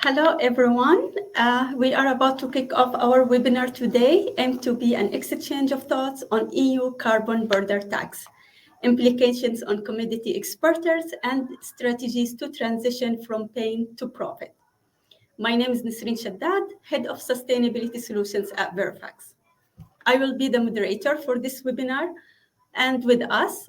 Hello, everyone. We are about to kick off our webinar today, aimed to be an exchange of thoughts on EU carbon border tax, implications on commodity exporters, and strategies to transition from pain to profit. My name is Nisreen Shaddad, Head of Sustainability Solutions at Verifax. I will be the moderator for this webinar, and with us,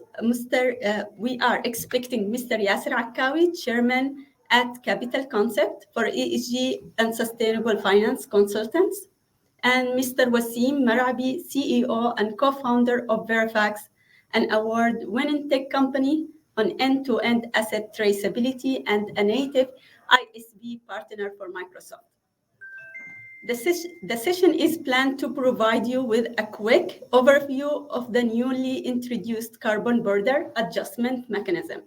we are expecting Mr. Yasser Akkawi, Chairman at Capital Concept for ESG and Sustainable Finance Consultants, and Mr. Wasim Marabi, CEO and co-founder of Verifax, an award-winning tech company on end-to-end asset traceability and a native ISV partner for Microsoft. The session is planned to provide you with a quick overview of the newly introduced carbon border adjustment mechanism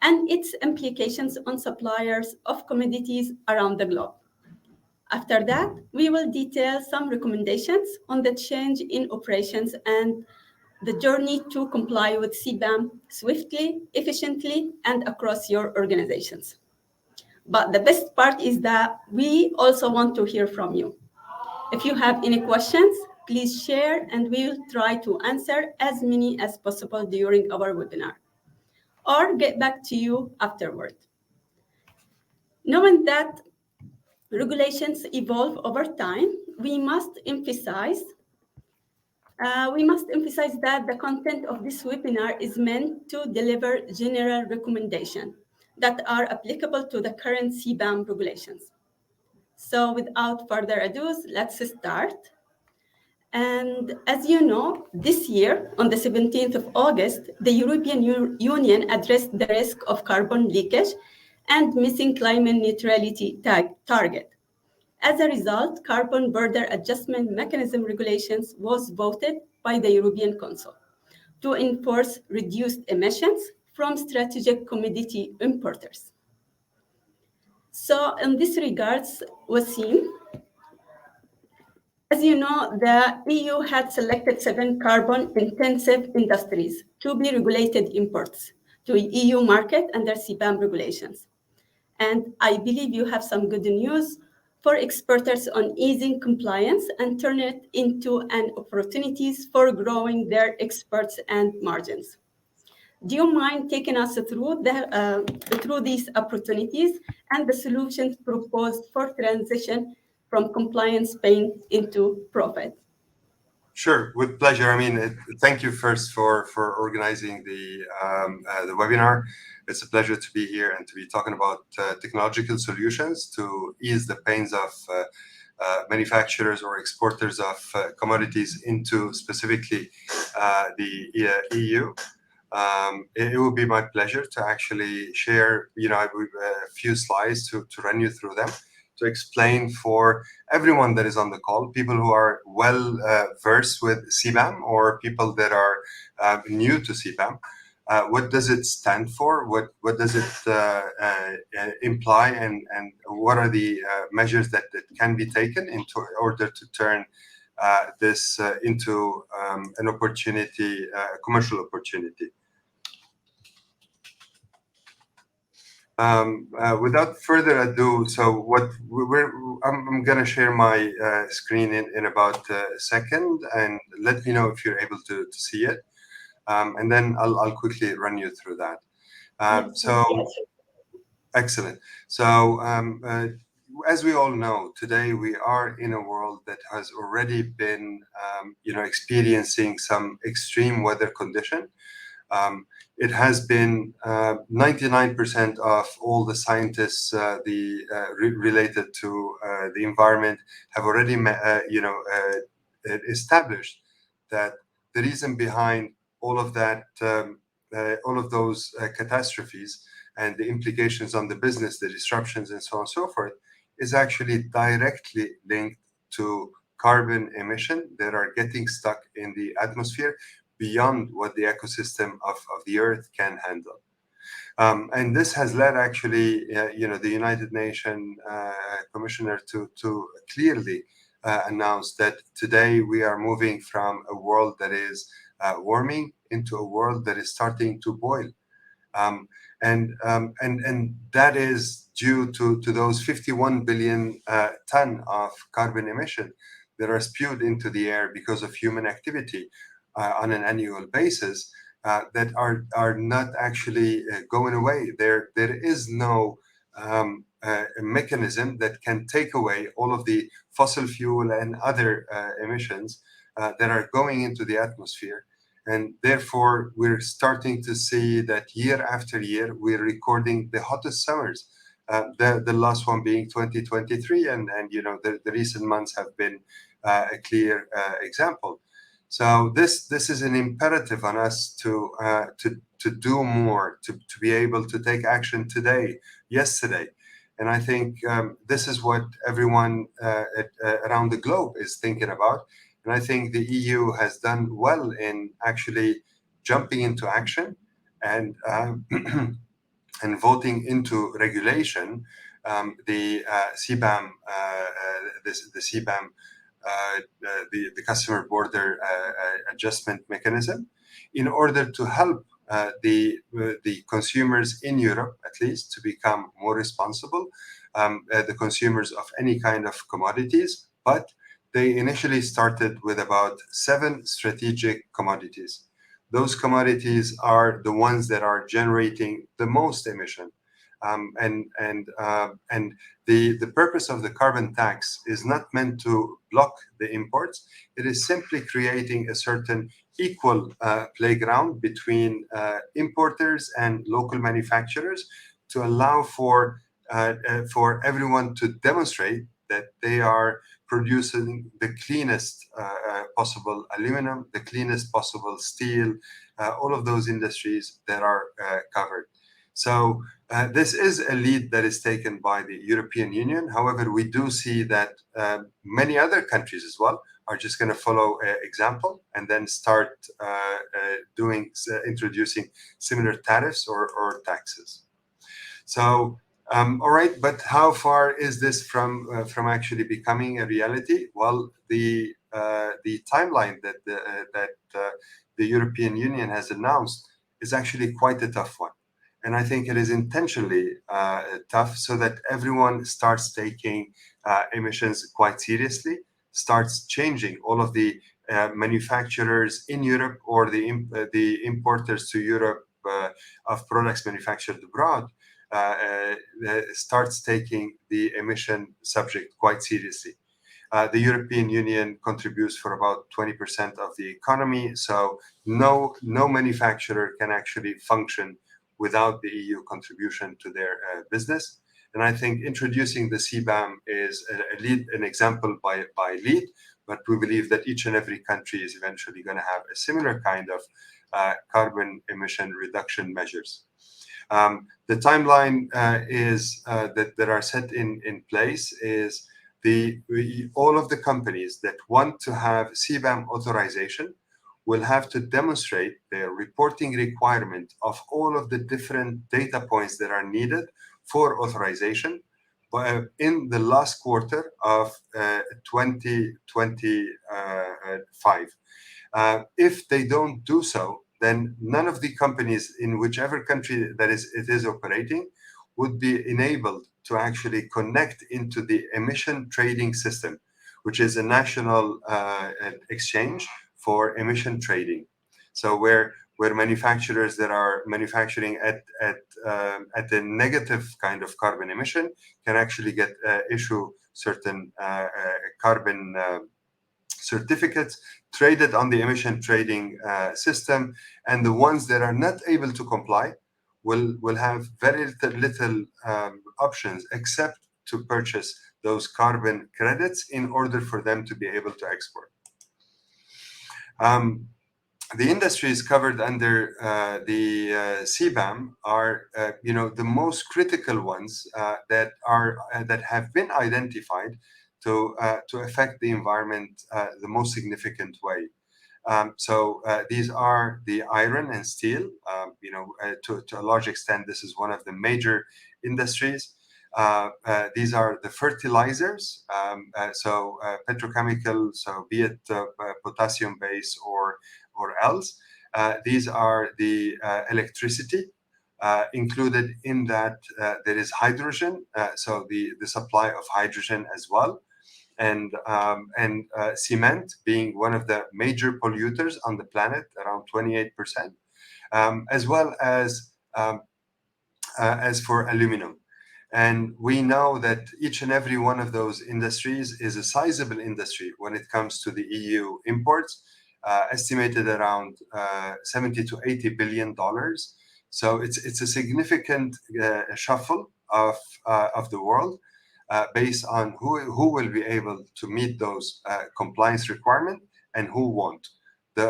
and its implications on suppliers of commodities around the globe. After that, we will detail some recommendations on the change in operations and the journey to comply with CBAM swiftly, efficiently, and across your organizations. But the best part is that we also want to hear from you. If you have any questions, please share and we will try to answer as many as possible during our webinar or get back to you afterward. Knowing that regulations evolve over time, we must emphasize that the content of this webinar is meant to deliver general recommendations that are applicable to the current CBAM regulations. So without further ado, let's start. And as you know, this year, on the 17th of August, the European Union addressed the risk of carbon leakage and missing climate neutrality target. As a result, carbon border adjustment mechanism regulations was voted by the European Council to enforce reduced emissions from strategic commodity importers. So in this regards, Wasim, as you know, the EU had selected 7 carbon-intensive industries to be regulated imports to EU market under CBAM regulations. And I believe you have some good news for exporters on easing compliance and turn it into an opportunities for growing their exports and margins. Do you mind taking us through these opportunities and the solutions proposed for transition from compliance pain into profit? Sure, with pleasure. I mean, thank you first for organizing the webinar. It's a pleasure to be here and to be talking about technological solutions to ease the pains of manufacturers or exporters of commodities into specifically the EU. It would be my pleasure to actually share, a few slides to run you through them, to explain for everyone that is on the call, people who are well versed with CBAM or people that are new to CBAM. What does it stand for? What does it imply? And what are the measures that can be taken in order to turn this into an opportunity, a commercial opportunity? Without further ado, so I'm going to share my screen in about a second, and let me know if you're able to see it, and then I'll quickly run you through that. Excellent. So as we all know, today we are in a world that has already been experiencing some extreme weather condition. It has been 99% of all the scientists related to the environment have already established that the reason behind all of that, all of those catastrophes and the implications on the business, the disruptions and so on and so forth, is actually directly linked to carbon emission that are getting stuck in the atmosphere beyond what the ecosystem of the Earth can handle. And this has led actually, the United Nations Commissioner to clearly announce that today we are moving from a world that is warming into a world that is starting to boil. And that is due to those 51 billion ton of carbon emission that are spewed into the air because of human activity on an annual basis, that are not actually going away. There is no a mechanism that can take away all of the fossil fuel and other emissions that are going into the atmosphere. And therefore, we're starting to see that year after year, we're recording the hottest summers. The last one being 2023, and the recent months have been a clear example. So this is an imperative on us to do more, to be able to take action today, yesterday. And I think this is what everyone around the globe is thinking about. And I think the EU has done well in actually jumping into action and and voting into regulation the CBAM, the CBAM, the customer border adjustment mechanism, in order to help the consumers in Europe, at least, to become more responsible, the consumers of any kind of commodities. But they initially started with about 7 strategic commodities. Those commodities are the ones that are generating the most emission. And the purpose of the carbon tax is not meant to block the imports. It is simply creating a certain equal playground between importers and local manufacturers to allow for everyone to demonstrate that they are producing the cleanest possible aluminum, the cleanest possible steel, all of those industries that are covered. So this is a lead that is taken by the European Union. However, we do see that many other countries as well are just going to follow example and then start introducing similar tariffs or taxes. So, all right, but how far is this from actually becoming a reality? Well, the timeline that the European Union has announced is actually quite a tough one. And I think it is intentionally tough so that everyone starts taking emissions quite seriously, starts changing all of the manufacturers in Europe or the importers to Europe of products manufactured abroad, starts taking the emission subject quite seriously. The European Union contributes for about 20% of the economy, so no manufacturer can actually function without the EU contribution to their business. And I think introducing the CBAM is an example by lead, but we believe that each and every country is eventually going to have a similar kind of carbon emission reduction measures. The timeline is that are set in place is all of the companies that want to have CBAM authorization will have to demonstrate their reporting requirement of all of the different data points that are needed for authorization in the last quarter of 2025. If they don't do so, then none of the companies in whichever country that it is operating would be enabled to actually connect into the emission trading system, which is a national exchange for emission trading. So where manufacturers that are manufacturing at a negative kind of carbon emission can actually get issue certain carbon certificates traded on the emission trading system, and the ones that are not able to comply will have very little options except to purchase those carbon credits in order for them to be able to export. The industries covered under the CBAM are, the most critical ones that have been identified to affect the environment the most significant way. So these are the iron and steel. To a large extent, this is one of the major industries. These are the fertilizers, so petrochemical, so be it potassium base or else. These are the electricity, Included in that, there is hydrogen, so the supply of hydrogen as well, and cement being one of the major polluters on the planet, around 28%, as well as for aluminum. And we know that each and every one of those industries is a sizable industry when it comes to the EU imports, estimated around 70 to 80 billion dollars. So it's a significant shuffle of the world based on who will be able to meet those compliance requirements and who won't.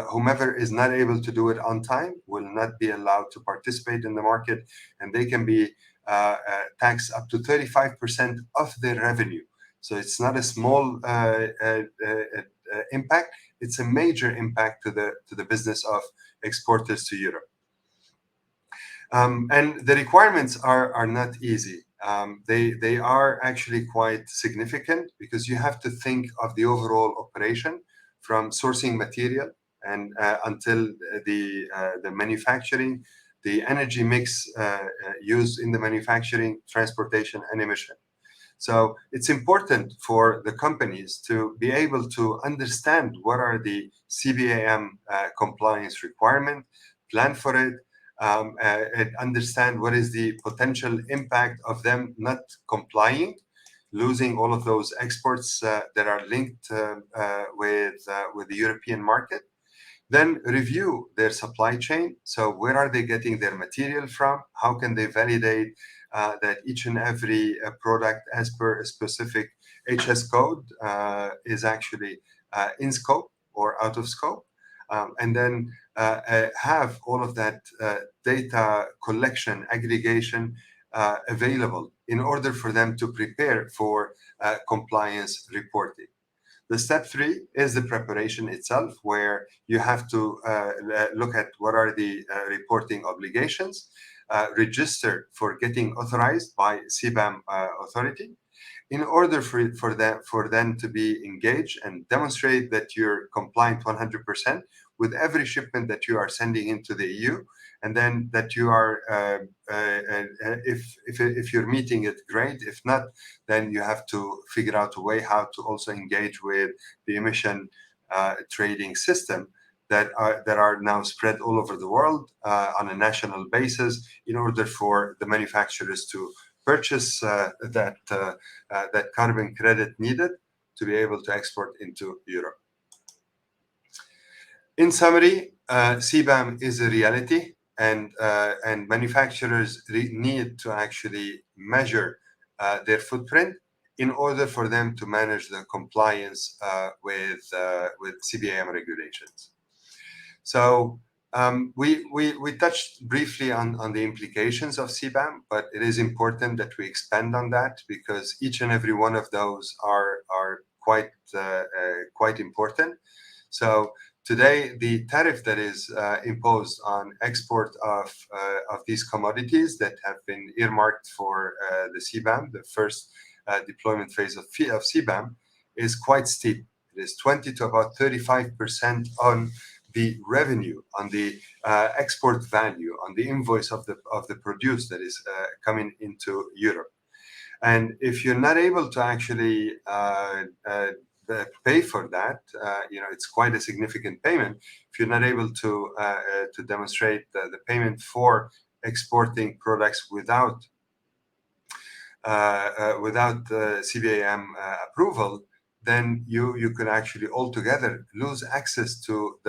Whomever is not able to do it on time will not be allowed to participate in the market, and they can be taxed up to 35% of their revenue. So it's not a small impact; it's a major impact to the business of exporters to Europe. And the requirements are not easy. They are actually quite significant because you have to think of the overall operation from sourcing material and until the manufacturing, the energy mix used in the manufacturing, transportation, and emission. So it's important for the companies to be able to understand what are the CBAM compliance requirements, plan for it, and understand what is the potential impact of them not complying, losing all of those exports that are linked with the European market. Then review their supply chain. So where are they getting their material from? How can they validate that each and every product as per a specific HS code is actually in scope or out of scope? And then have all of that data collection, aggregation available in order for them to prepare for compliance reporting. The step 3 is the preparation itself, where you have to look at what are the reporting obligations, register for getting authorized by CBAM authority, in order for them to be engaged and demonstrate that you're compliant 100% with every shipment that you are sending into the EU, and then that you are, if you're meeting it, great. If not, then you have to figure out a way how to also engage with the emission trading system that are now spread all over the world on a national basis, in order for the manufacturers to purchase that carbon credit needed to be able to export into Europe. In summary, CBAM is a reality, and manufacturers need to actually measure their footprint in order for them to manage the compliance with CBAM regulations. So we touched briefly on the implications of CBAM, but it is important that we expand on that, because each and every one of those are quite important. So today, the tariff that is imposed on export of these commodities that have been earmarked for the CBAM, the first deployment phase of CBAM, is quite steep. It is 20 to about 35% on the revenue, on the export value, on the invoice of the produce that is coming into Europe. And if you're not able to actually pay for that, it's quite a significant payment. If you're not able to demonstrate the payment for exporting products without CBAM approval, then you can actually altogether lose access to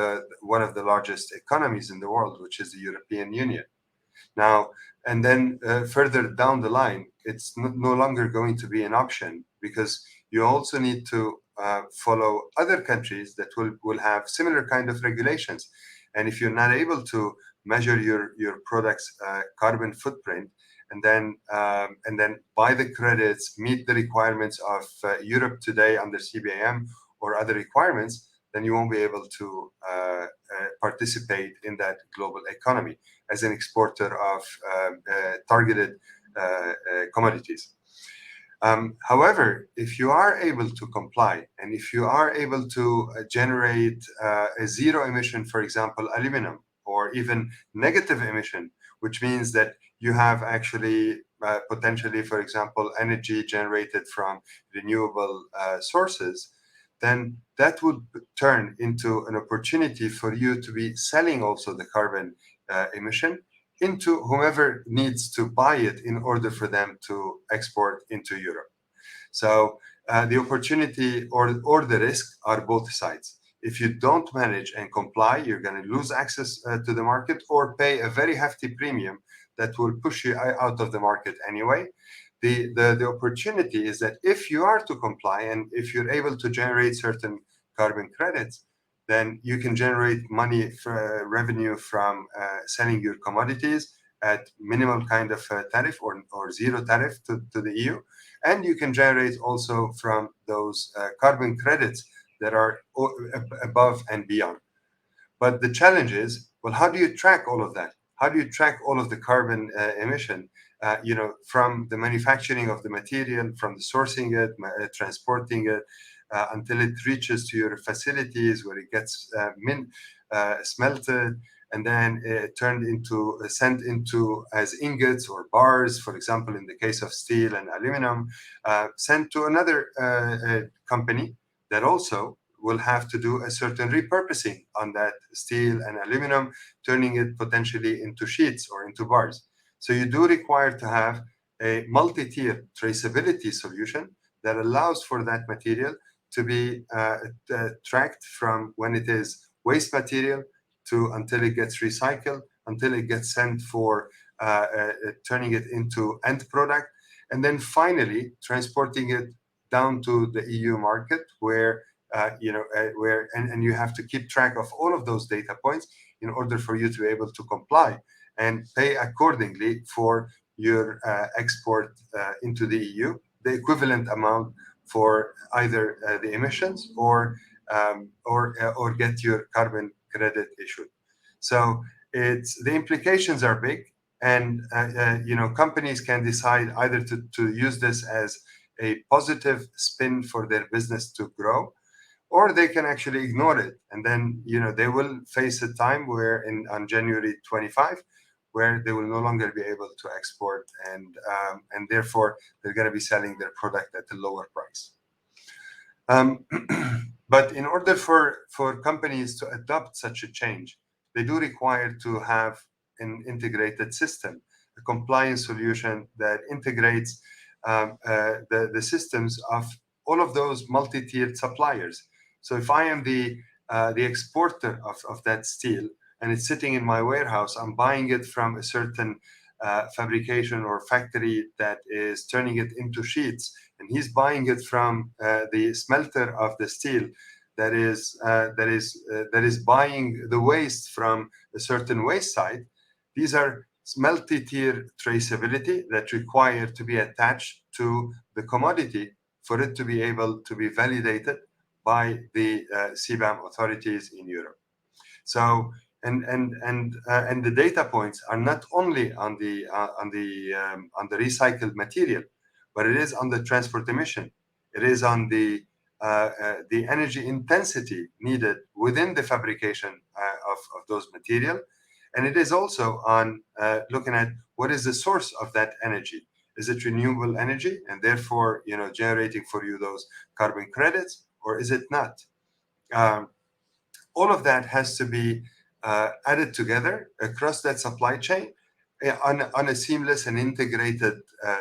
one of the largest economies in the world, which is the European Union. Now, and then further down the line, it's no longer going to be an option, because you also need to follow other countries that will have similar kind of regulations. And if you're not able to measure your product's carbon footprint, and then buy the credits, meet the requirements of Europe today under CBAM or other requirements, then you won't be able to participate in that global economy as an exporter of targeted commodities. However, if you are able to comply, and if you are able to generate a zero emission, for example, aluminum, or even negative emission, which means that you have actually potentially, for example, energy generated from renewable sources, then that would turn into an opportunity for you to be selling also the carbon emission into whomever needs to buy it in order for them to export into Europe. So the opportunity or the risk are both sides. If you don't manage and comply, you're going to lose access to the market or pay a very hefty premium that will push you out of the market anyway. The opportunity is that if you are to comply and if you're able to generate certain carbon credits, then you can generate money for revenue from selling your commodities at minimal kind of tariff or zero tariff to the EU. And you can generate also from those carbon credits that are above and beyond. But the challenge is, well, how do you track all of that? How do you track all of the carbon emission, from the manufacturing of the material, from the sourcing it, transporting it, until it reaches to your facilities where it gets smelted, and then sent into as ingots or bars, for example, in the case of steel and aluminum, sent to another company that also will have to do a certain repurposing on that steel and aluminum, turning it potentially into sheets or into bars. So you do require to have a multi-tier traceability solution that allows for that material to be tracked from when it is waste material to until it gets recycled, until it gets sent for turning it into end product, and then finally transporting it down to the EU market where you have to keep track of all of those data points in order for you to be able to comply and pay accordingly for your export into the EU, the equivalent amount for either the emissions or get your carbon credit issued. So the implications are big, and companies can decide either to use this as a positive spin for their business to grow, or they can actually ignore it, and then they will face a time where on January 25, where they will no longer be able to export, and therefore they're going to be selling their product at a lower price. But in order for companies to adopt such a change, they do require to have an integrated system, a compliance solution that integrates the systems of all of those multi-tiered suppliers. So if I am the exporter of that steel and it's sitting in my warehouse, I'm buying it from a certain fabrication or factory that is turning it into sheets, and he's buying it from the smelter of the steel that is buying the waste from a certain waste site. These are multi-tier traceability that require to be attached to the commodity for it to be able to be validated by the CBAM authorities in Europe. So and the data points are not only on the recycled material, but it is on the transport emission. It is on the energy intensity needed within the fabrication of those material, and it is also on looking at what is the source of that energy. Is it renewable energy and therefore generating for you those carbon credits, or is it not? All of that has to be added together across that supply chain on a seamless and integrated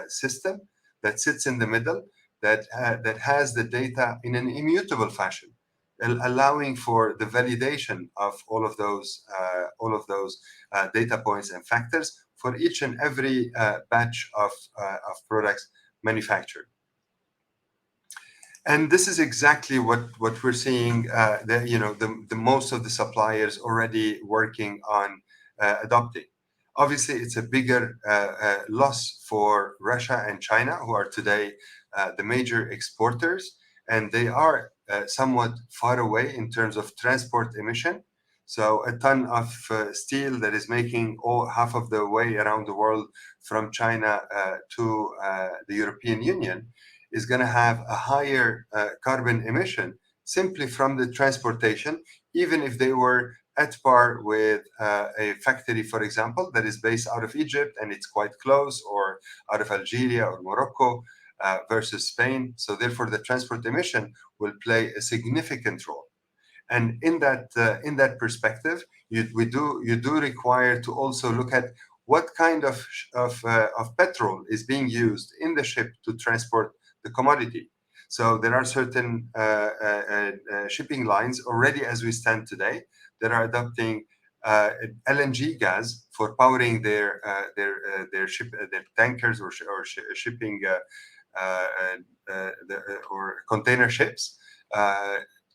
system that sits in the middle, that has the data in an immutable fashion, allowing for the validation of all of those data points and factors for each and every batch of products manufactured. And this is exactly what we're seeing. The most of the suppliers already working on adopting. Obviously, it's a bigger loss for Russia and China, who are today the major exporters, and they are somewhat far away in terms of transport emission. So a ton of steel that is making half of the way around the world from China to the European Union is going to have a higher carbon emission simply from the transportation, even if they were at par with a factory, for example, that is based out of Egypt and it's quite close, or out of Algeria or Morocco versus Spain. So therefore, the transport emission will play a significant role. And in that perspective, you do require to also look at what kind of petrol is being used in the ship to transport the commodity. So there are certain shipping lines already, as we stand today, that are adopting LNG gas for powering their tankers or shipping or container ships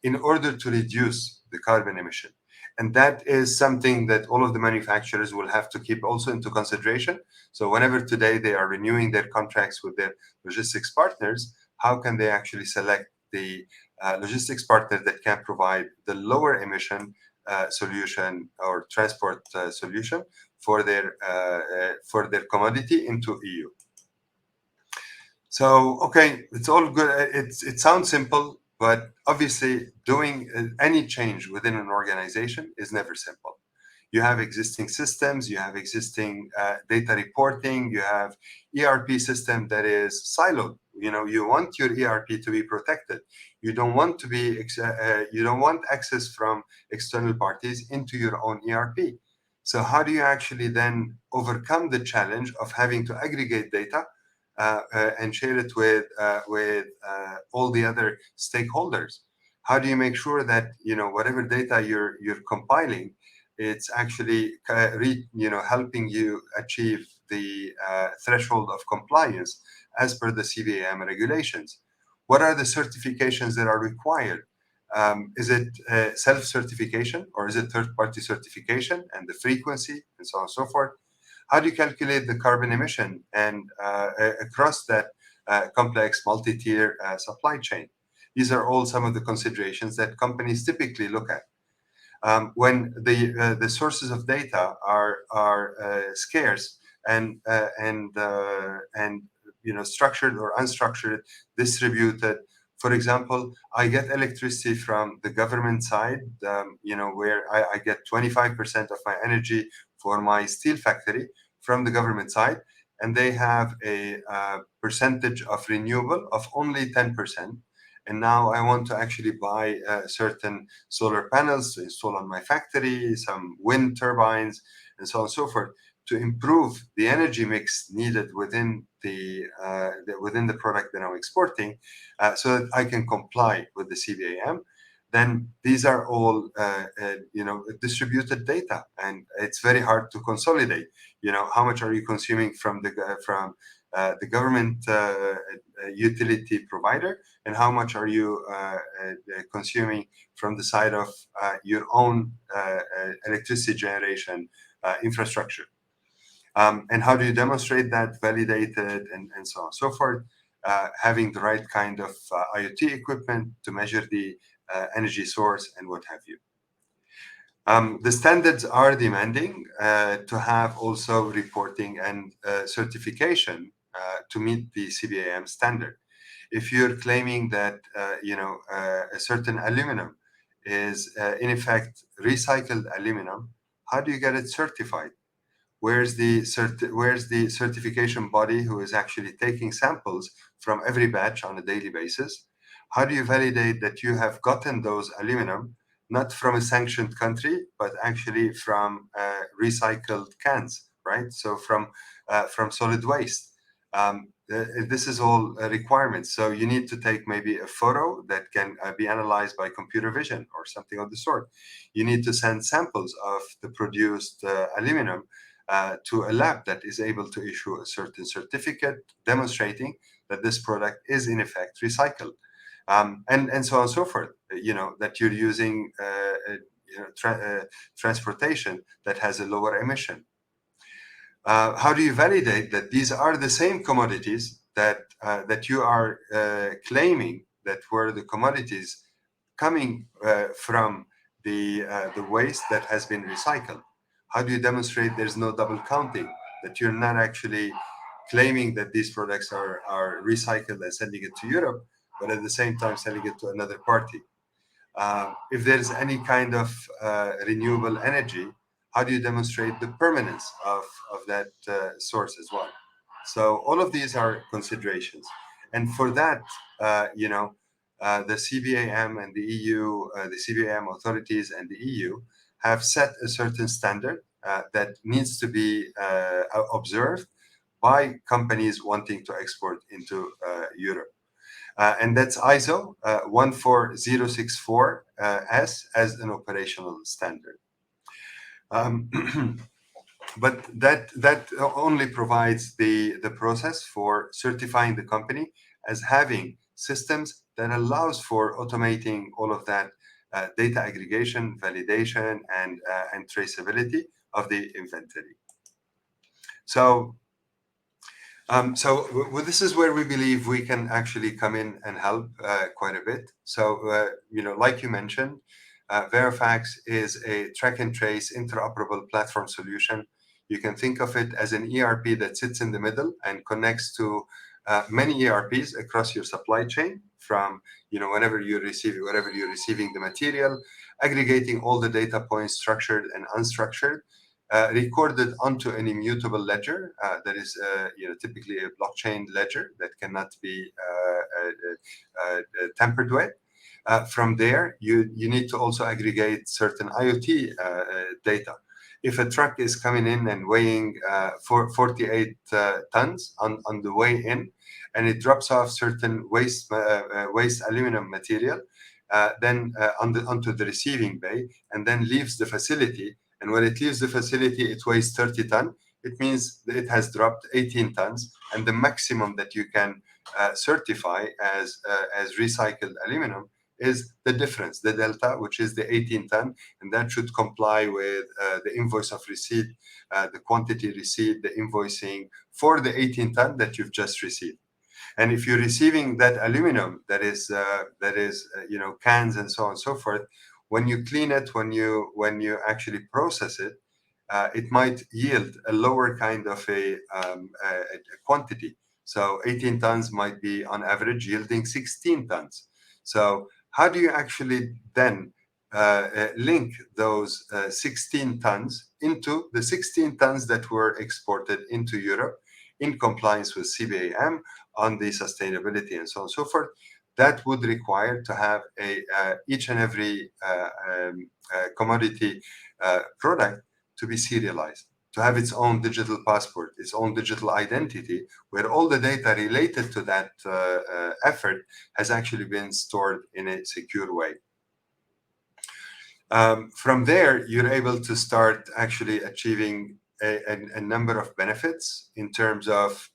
in order to reduce the carbon emission. And that is something that all of the manufacturers will have to keep also into consideration. So whenever today they are renewing their contracts with their logistics partners, how can they actually select the logistics partner that can provide the lower emission solution or transport solution for their commodity into EU? So, okay, it's all good. It sounds simple, but obviously doing any change within an organization is never simple. You have existing systems, you have existing data reporting, you have ERP system that is siloed. You know, you want your ERP to be protected. You don't want to be, you don't want access from external parties into your own ERP. So how do you actually then overcome the challenge of having to aggregate data and share it with all the other stakeholders? How do you make sure that whatever data you're compiling, it's actually helping you achieve the threshold of compliance as per the CBAM regulations? What are the certifications that are required? Is it self-certification or is it third-party certification, and the frequency and so on and so forth? How do you calculate the carbon emission and across that complex multi-tier supply chain? These are all some of the considerations that companies typically look at. When the sources of data are scarce and structured or unstructured, distributed. For example, I get electricity from the government side, where I get 25% of my energy for my steel factory from the government side, and they have a percentage of renewable of only 10%. And now I want to actually buy certain solar panels to install on my factory, some wind turbines, and so on and so forth, to improve the energy mix needed within the product that I'm exporting, so that I can comply with the CBAM. Then these are all distributed data, and it's very hard to consolidate. How much are you consuming from the government utility provider, and how much are you consuming from the side of your own electricity generation infrastructure? And how do you demonstrate that, validate it, and so on and so forth? Having the right kind of IoT equipment to measure the energy source and what have you. The standards are demanding to have also reporting and certification to meet the CBAM standard. If you're claiming that a certain aluminum is in effect recycled aluminum, how do you get it certified? Where's the certification body who is actually taking samples from every batch on a daily basis? How do you validate that you have gotten those aluminum not from a sanctioned country, but actually from recycled cans, right? So from solid waste. This is all requirements. So you need to take maybe a photo that can be analyzed by computer vision or something of the sort. You need to send samples of the produced aluminum to a lab that is able to issue a certain certificate demonstrating that this product is in effect recycled, and so on and so forth. That you're using transportation that has a lower emission. How do you validate that these are the same commodities that you are claiming that were the commodities coming from the waste that has been recycled? How do you demonstrate there's no double counting, that you're not actually claiming that these products are recycled and sending it to Europe, but at the same time selling it to another party? If there is any kind of renewable energy, how do you demonstrate the permanence of that source as well? So all of these are considerations. And for that, the CBAM and the EU, the CBAM authorities and the EU have set a certain standard that needs to be observed by companies wanting to export into Europe. And that's ISO 14064 S as an operational standard. But that only provides the process for certifying the company as having systems that allows for automating all of that data aggregation, validation, and traceability of the inventory. So this is where we believe we can actually come in and help quite a bit. So, like you mentioned, Verifax is a track and trace interoperable platform solution. You can think of it as an ERP that sits in the middle and connects to many ERPs across your supply chain from, whenever you're receiving the material, aggregating all the data points, structured and unstructured, recorded onto an immutable ledger that is, typically a blockchain ledger that cannot be tampered with. From there, you need to also aggregate certain IoT data. If a truck is coming in and weighing 48 tons on the way in, and it drops off certain waste aluminum material, then onto the receiving bay, and then leaves the facility. And when it leaves the facility, it weighs 30 tons. It means that it has dropped 18 tons, and the maximum that you can certify as recycled aluminum is the difference, the delta, which is the 18 ton, and that should comply with the invoice of receipt, the quantity receipt, the invoicing for the 18 ton that you've just received. And if you're receiving that aluminum that is cans and so on and so forth, when you clean it, when you actually process it, it might yield a lower kind of a quantity. So 18 tons might be on average yielding 16 tons. So how do you actually then link those 16 tons into the 16 tons that were exported into Europe in compliance with CBAM on the sustainability and so on and so forth? That would require to have each and every commodity product to be serialized, to have its own digital passport, its own digital identity, where all the data related to that effort has actually been stored in a secure way. From there, you're able to start actually achieving a number of benefits in terms of,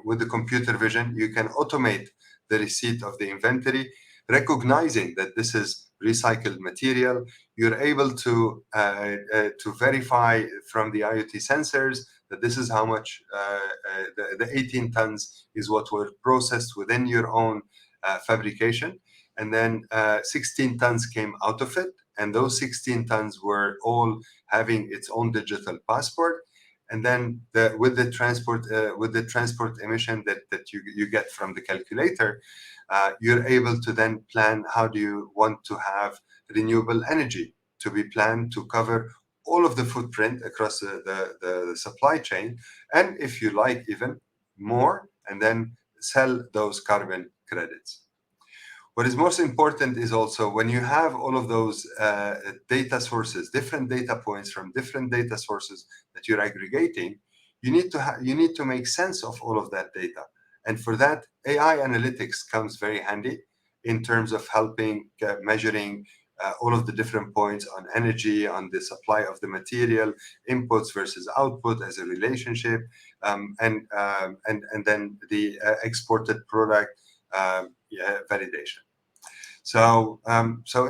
with the computer vision, you can automate the receipt of the inventory, recognizing that this is recycled material. You're able to verify from the IoT sensors that this is how much the 18 tons is what were processed within your own fabrication. And then 16 tons came out of it. And those 16 tons were all having its own digital passport. And then with the transport emission that you get from the calculator, you're able to then plan how do you want to have renewable energy to be planned to cover all of the footprint across the supply chain, and if you like, even more, and then sell those carbon credits. What is most important is also when you have all of those data sources, different data points from different data sources that you're aggregating, you need to make sense of all of that data. And for that, AI analytics comes very handy in terms of helping measuring all of the different points on energy, on the supply of the material, inputs versus output as a relationship, and then the exported product validation. So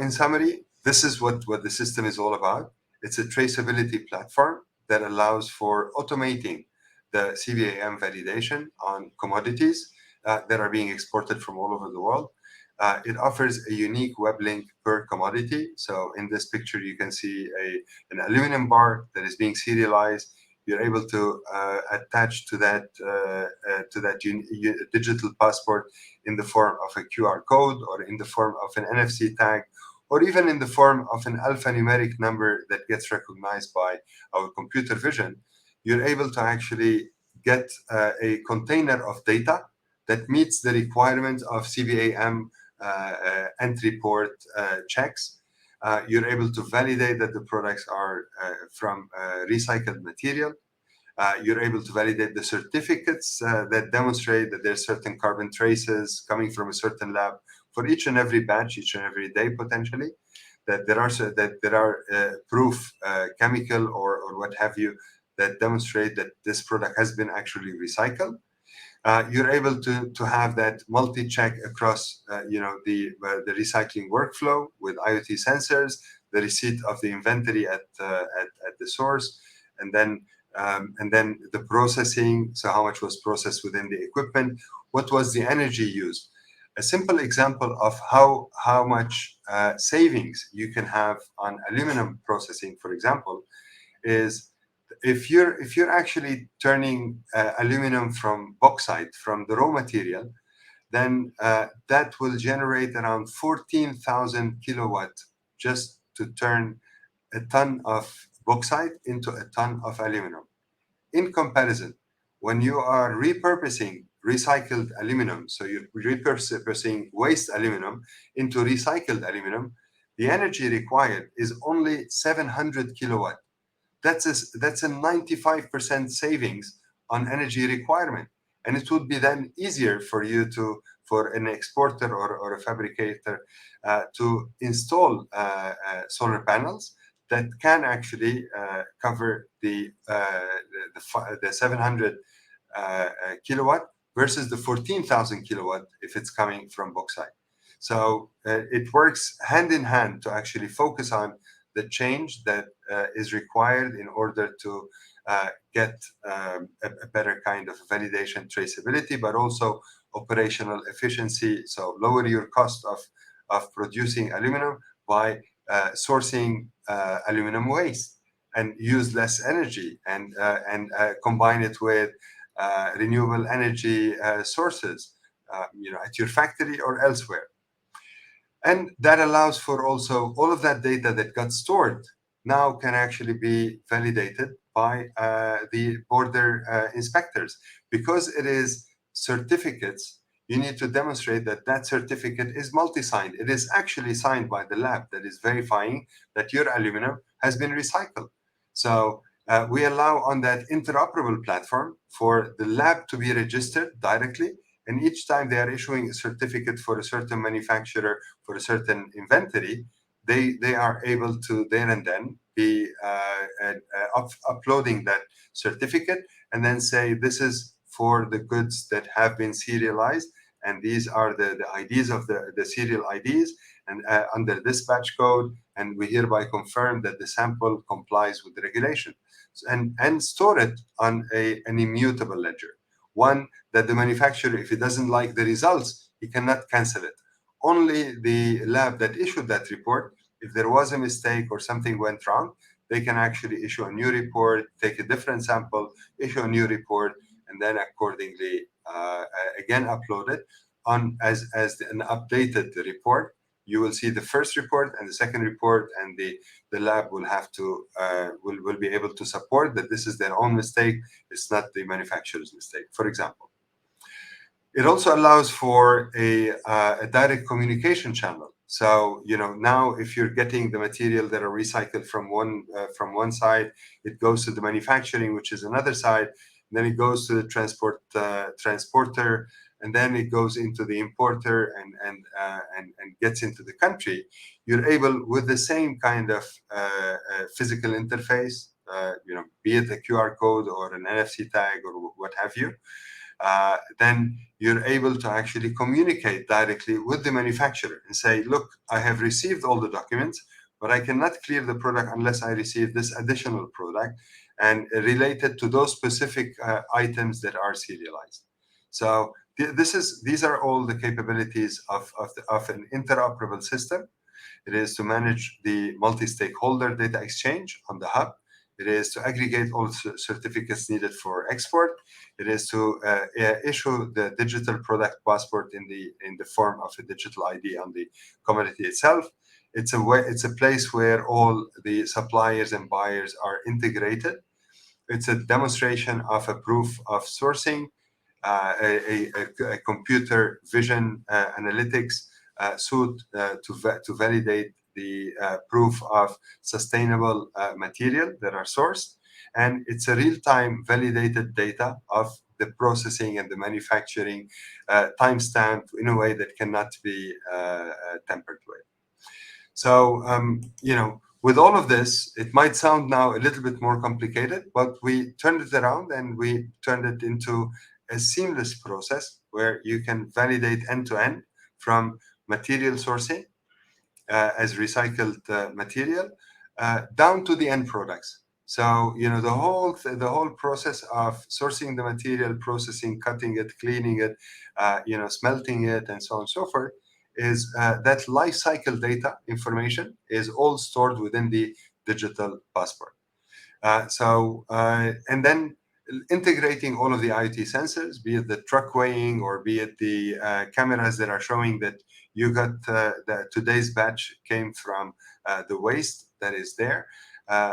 in summary, this is what the system is all about. It's a traceability platform that allows for automating the CBAM validation on commodities that are being exported from all over the world. It offers a unique web link per commodity. So in this picture, you can see an aluminum bar that is being serialized. You're able to attach to that digital passport in the form of a QR code or in the form of an NFC tag or even in the form of an alphanumeric number that gets recognized by our computer vision, you're able to actually get a container of data that meets the requirements of CBAM entry port checks. You're able to validate that the products are from recycled material. You're able to validate the certificates that demonstrate that there's certain carbon traces coming from a certain lab for each and every batch, each and every day potentially. That there are proof, chemical or what have you, that demonstrate that this product has been actually recycled. You're able to have that multi-check across the recycling workflow with IoT sensors, the receipt of the inventory at the source, and then the processing. So how much was processed within the equipment? What was the energy used? A simple example of how much savings you can have on aluminum processing, for example, is if you're actually turning aluminum from bauxite, from the raw material, then that will generate around 14,000 kilowatt just to turn a ton of bauxite into a ton of aluminum. In comparison, when you are repurposing recycled aluminum, so you're repurposing waste aluminum into recycled aluminum, the energy required is only 700 kilowatt. That's a 95% savings on energy requirement. And it would be then easier for you for an exporter or a fabricator to install solar panels that can actually cover the 700 kilowatt versus the 14,000 kilowatt if it's coming from bauxite. So it works hand in hand to actually focus on the change that is required in order to get a better kind of validation traceability, but also operational efficiency. So lower your cost of producing aluminum by sourcing aluminum waste, and use less energy, and combine it with renewable energy sources, at your factory or elsewhere. And that allows for also all of that data that got stored now can actually be validated by the border inspectors. Because it is certificates, you need to demonstrate that that certificate is multi-signed. It is actually signed by the lab that is verifying that your aluminum has been recycled. So we allow on that interoperable platform for the lab to be registered directly. And each time they are issuing a certificate for a certain manufacturer for a certain inventory, they are able to there and then be uploading that certificate and then say, this is for the goods that have been serialized, and these are the IDs of the serial IDs, and under this batch code, and we hereby confirm that the sample complies with the regulation, and store it on an immutable ledger. One that the manufacturer, if he doesn't like the results, he cannot cancel it. Only the lab that issued that report, if there was a mistake or something went wrong, they can actually issue a new report, take a different sample, issue a new report, and then accordingly again upload it on as an updated report. You will see the first report and the second report, and the lab will have to will be able to support that this is their own mistake. It's not the manufacturer's mistake, for example. It also allows for a direct communication channel. So now if you're getting the material that are recycled from one side, it goes to the manufacturing, which is another side. Then it goes to the transporter, and then it goes into the importer and gets into the country. You're able, with the same kind of physical interface, be it a QR code or an NFC tag or what have you, then you're able to actually communicate directly with the manufacturer and say, look, I have received all the documents, but I cannot clear the product unless I receive this additional product and related to those specific items that are serialized. So these are all the capabilities of an interoperable system. It is to manage the multi-stakeholder data exchange on the hub. It is to aggregate all certificates needed for export. It is to issue the digital product passport in the form of a digital ID on the commodity itself. It's a place where all the suppliers and buyers are integrated. It's a demonstration of a proof of sourcing, a computer vision analytics suite to validate the proof of sustainable material that are sourced. And it's a real-time validated data of the processing and the manufacturing timestamp in a way that cannot be tampered with. So, with all of this, it might sound now a little bit more complicated, but we turned it around and we turned it into a seamless process where you can validate end to end from material sourcing as recycled material down to the end products. So, the whole process of sourcing the material, processing, cutting it, cleaning it, smelting it, and so on and so forth, is that life cycle data information is all stored within the digital passport. And then integrating all of the IoT sensors, be it the truck weighing or be it the cameras that are showing that you got today's batch came from the waste that is there,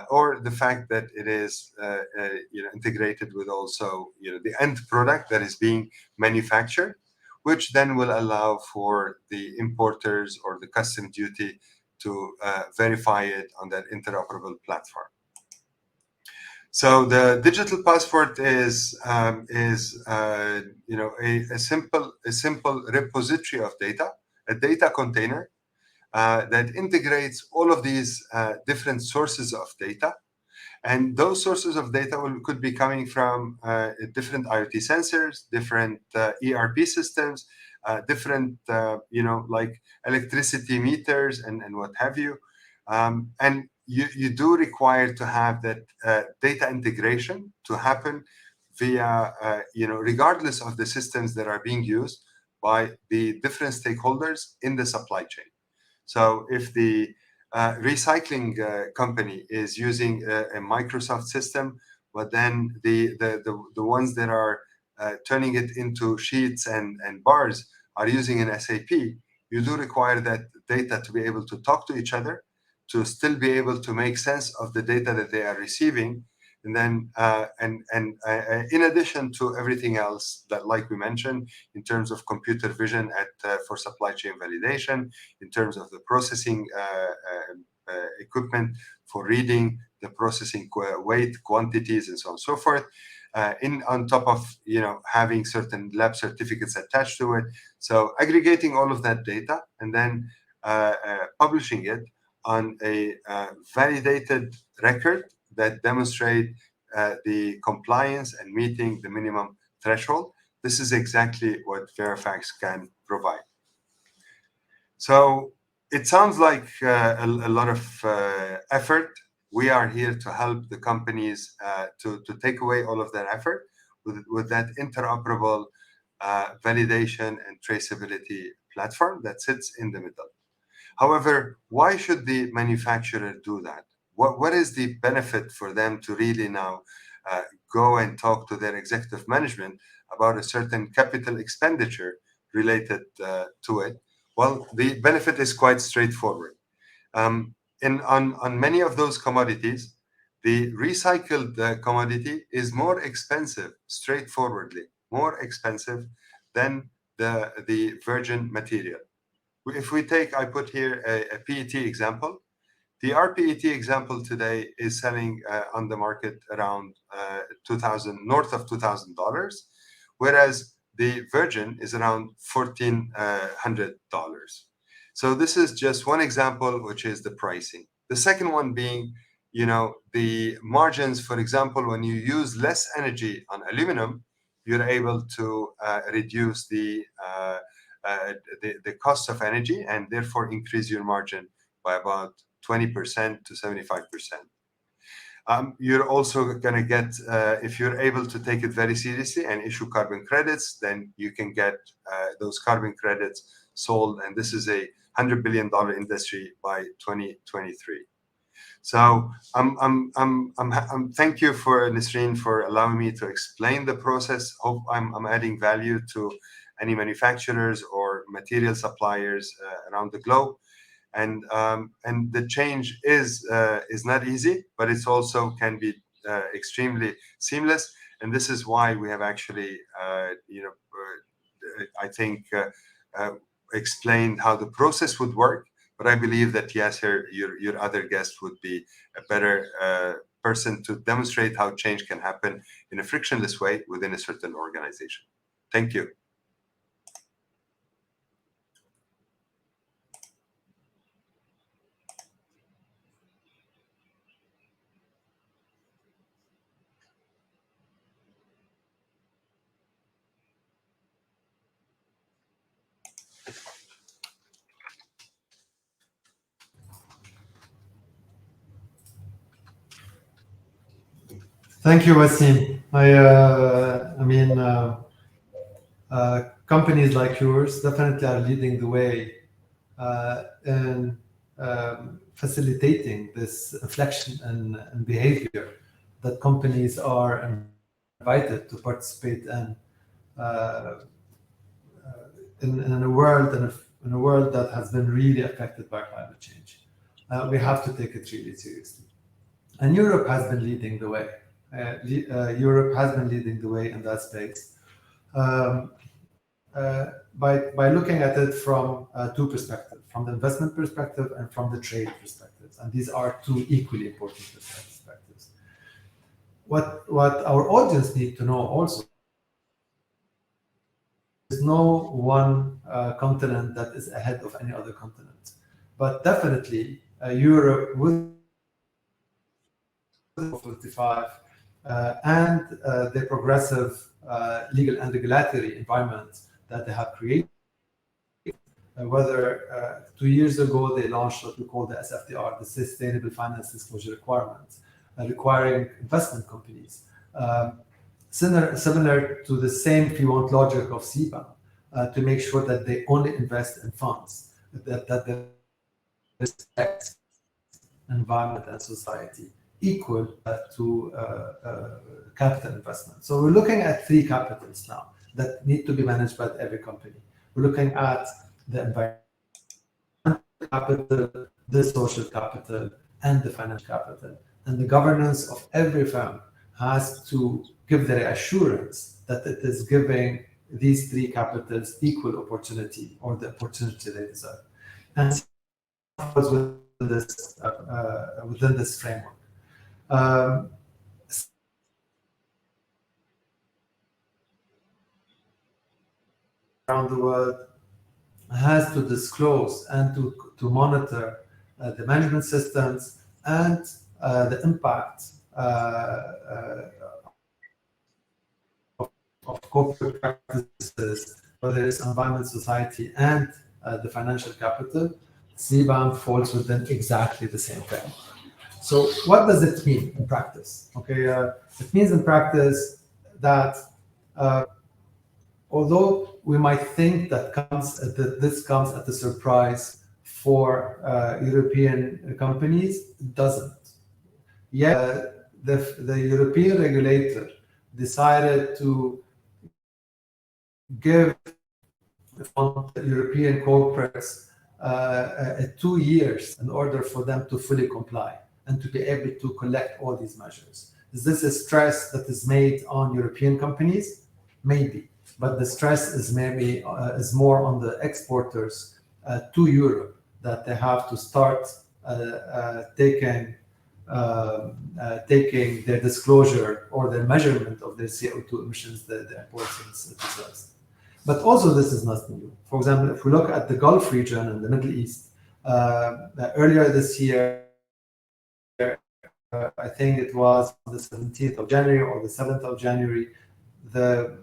or the fact that it is integrated with also the end product that is being manufactured, which then will allow for the importers or the custom duty to verify it on that interoperable platform. So the digital passport is a simple repository of data, a data container that integrates all of these different sources of data. And those sources of data could be coming from different IoT sensors, different ERP systems, different, like electricity meters and what have you. And you do require to have that data integration to happen via, regardless of the systems that are being used by the different stakeholders in the supply chain. So if the recycling company is using a Microsoft system, but then the ones that are turning it into sheets and bars are using an SAP, you do require that data to be able to talk to each other, to still be able to make sense of the data that they are receiving. And then, in addition to everything else that, like we mentioned, in terms of computer vision for supply chain validation, in terms of the processing equipment for reading the processing weight, quantities, and so on and so forth, on top of having certain lab certificates attached to it. So aggregating all of that data and then publishing it on a validated record that demonstrate the compliance and meeting the minimum threshold. This is exactly what Verifax can provide. So it sounds like a lot of effort. We are here to help the companies to take away all of that effort with that interoperable validation and traceability platform that sits in the middle. However, why should the manufacturer do that? What is the benefit for them to really now go and talk to their executive management about a certain capital expenditure related to it? Well, the benefit is quite straightforward. On many of those commodities, the recycled commodity is more expensive, straightforwardly, more expensive than the virgin material. If we take, I put here a PET example. The rPET example today is selling on the market around north of $2,000, whereas the virgin is around $1,400. So this is just one example, which is the pricing. The second one being, the margins. For example, when you use less energy on aluminum, you're able to reduce the cost of energy and therefore increase your margin by about 20% to 75%. You're also going to get, if you're able to take it very seriously and issue carbon credits, then you can get those carbon credits sold. And this is a $100 billion industry by 2023. So thank you for Nisreen for allowing me to explain the process. Hope I'm adding value to any manufacturers or material suppliers around the globe. and the change is not easy, but it's also can be extremely seamless. And this is why we have actually, I think, explained how the process would work. But I believe that Yasser, your other guest, would be a better person to demonstrate how change can happen in a frictionless way within a certain organization. Thank you. Thank you, Wasim. Companies like yours definitely are leading the way in facilitating this inflection in behavior that companies are invited to participate in a world that has been really affected by climate change. We have to take it really seriously. And Europe has been leading the way. Europe has been leading the way in that space by looking at it from two perspectives, from the investment perspective and from the trade perspective. And these are two equally important perspectives. What our audience need to know also is no one continent that is ahead of any other continent, but definitely Europe with 55 and the progressive legal and regulatory environment that they have created. Whether 2 years ago they launched what we call the SFDR, the Sustainable Finance Disclosure Requirements, requiring investment companies, similar to the same, if you want, logic of CBAM, to make sure that they only invest in funds that they respect environment and society, equal to capital investment. So we're looking at three capitals now that need to be managed by every company. We're looking at the environmental capital, the social capital, and the financial capital. And the governance of every firm has to give the assurance that it is giving these three capitals equal opportunity, or the opportunity they deserve. And within this framework. Around the world has to disclose and to monitor the management systems and the impact of corporate practices, whether it's environment, society, and the financial capital. CBAM falls within exactly the same thing. So what does it mean in practice? Okay, it means in practice that although we might think that this comes at a surprise for European companies, it doesn't. Yet the European regulator decided to give the European corporates 2 years in order for them to fully comply and to be able to collect all these measures. Is this a stress that is made on European companies? Maybe, but the stress is maybe is more on the exporters to Europe, that they have to start taking their disclosure or their measurement of their CO2 emissions that the imports themselves. But also this is not new. For example, if we look at the Gulf region and the Middle East, earlier this year, I think it was the 17th of January or the 7th of January, the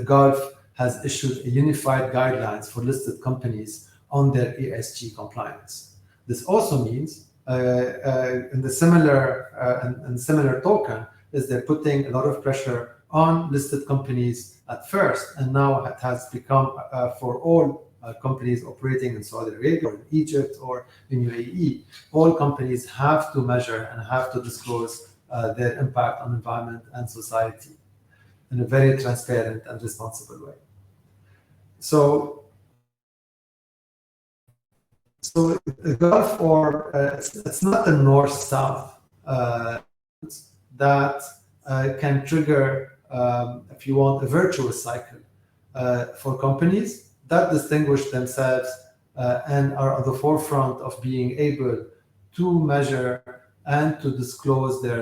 Gulf has issued a unified guidelines for listed companies on their ESG compliance. This also means, in the similar token, is they're putting a lot of pressure on listed companies at first, and now it has become for all companies operating in Saudi Arabia or in Egypt or in UAE. All companies have to measure and have to disclose their impact on environment and society in a very transparent and responsible way. So So the Gulf, or it's not the north-south that can trigger, if you want, a virtuous cycle for companies that distinguish themselves and are at the forefront of being able to measure and to disclose their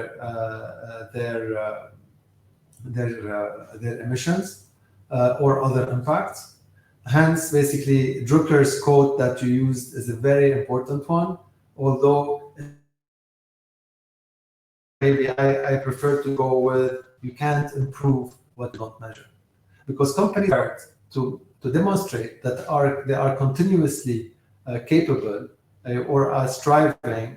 emissions or other impacts. Hence, basically, Drucker's quote that you used is a very important one, although maybe I prefer to go with you can't improve what you don't measure. Because companies are to demonstrate that they are continuously capable or are striving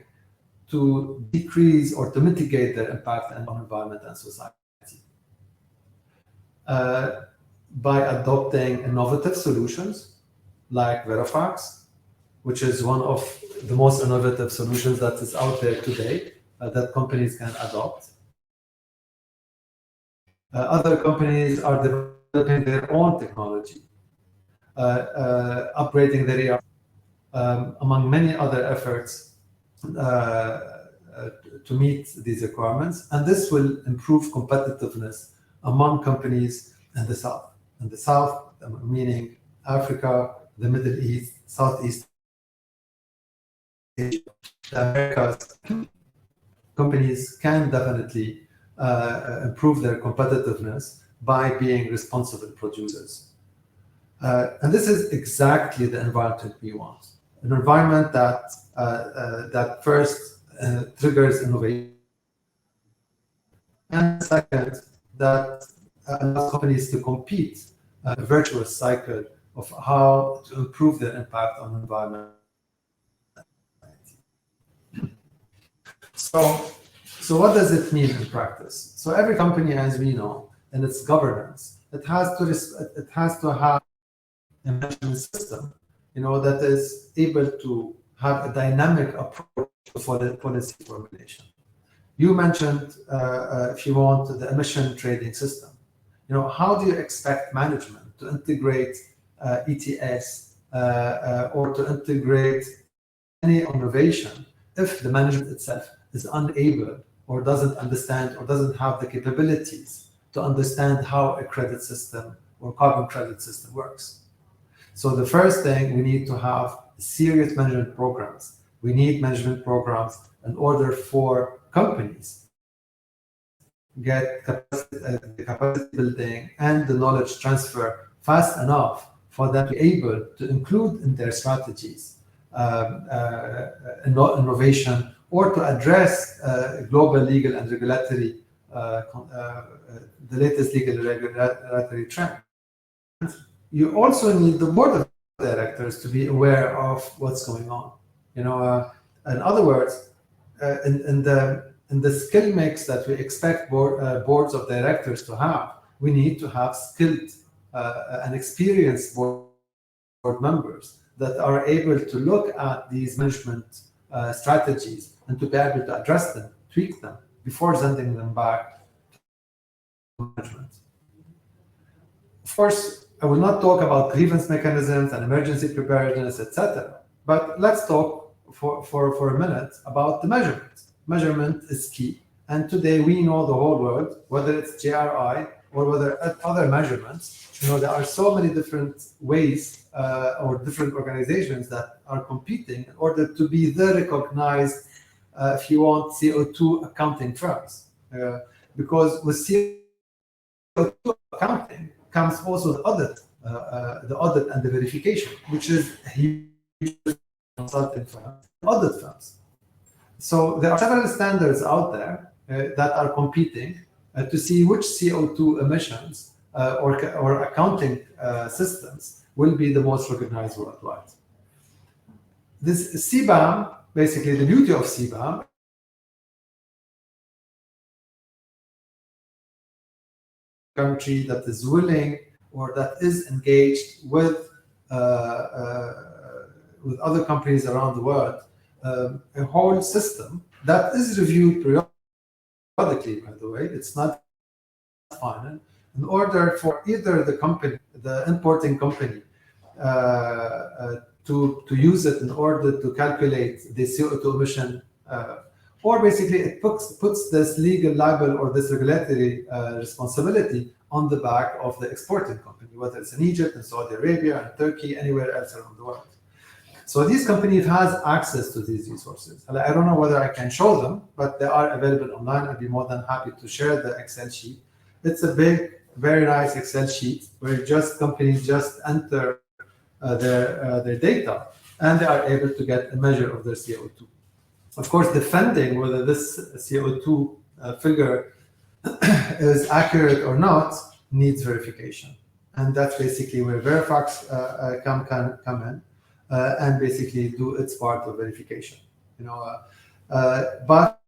to decrease or to mitigate their impact on environment and society. By adopting innovative solutions like Verifax, which is one of the most innovative solutions that is out there today that companies can adopt. Other companies are developing their own technology, upgrading their ERP, among many other efforts to meet these requirements. And this will improve competitiveness among companies in the South. In the South, meaning Africa, the Middle East, Southeast Asia, the Americas. Companies can definitely improve their competitiveness by being responsible producers. And this is exactly the environment we want. An environment that that first triggers innovation, and second, that allows companies to compete a virtuous cycle of how to improve their impact on the environment. So what does it mean in practice? So every company, as we know, in its governance, it has to have a management system, that is able to have a dynamic approach for the policy formulation. You mentioned, if you want, the emission trading system. How do you expect management to integrate ETS or to integrate any innovation if the management itself is unable or doesn't understand or doesn't have the capabilities to understand how a credit system or carbon credit system works? So the first thing, we need to have serious management programs. We need management programs in order for companies get the capacity building and the knowledge transfer fast enough for them to be able to include in their strategies innovation or to address global legal and regulatory, the latest legal and regulatory trend. You also need the board of directors to be aware of what's going on. In other words, in the skill mix that we expect boards of directors to have, we need to have skilled and experienced board members that are able to look at these management strategies and to be able to address them, tweak them, before sending them back to management. Of course, I will not talk about grievance mechanisms and emergency preparedness, etc. But let's talk for a minute about the measurement. Measurement is key. And today we know the whole world, whether it's GRI or whether other measurements, there are so many different ways or different organizations that are competing in order to be the recognized, if you want, CO2 accounting firms. Because with CO2 accounting comes also the audit and the verification, which is a huge consulting firm, audit firms. So there are several standards out there that are competing to see which CO2 emissions or accounting systems will be the most recognized worldwide. This CBAM, basically the beauty of CBAM, country that is willing or that is engaged with other companies around the world, a whole system that is reviewed periodically, by the way. It's not final. In order for either the company, the importing company, to use it in order to calculate the CO2 emission, or basically it puts this legal libel or this regulatory responsibility on the back of the exporting company, whether it's in Egypt, in Saudi Arabia, in Turkey, anywhere else around the world. So these companies has access to these resources. I don't know whether I can show them, but they are available online. I'd be more than happy to share the Excel sheet. It's a big, very nice Excel sheet where companies just enter their data, and they are able to get a measure of their CO2. Of course, defending whether this CO2 figure is accurate or not needs verification, and that's basically where Verifax come in and basically do its part of verification. But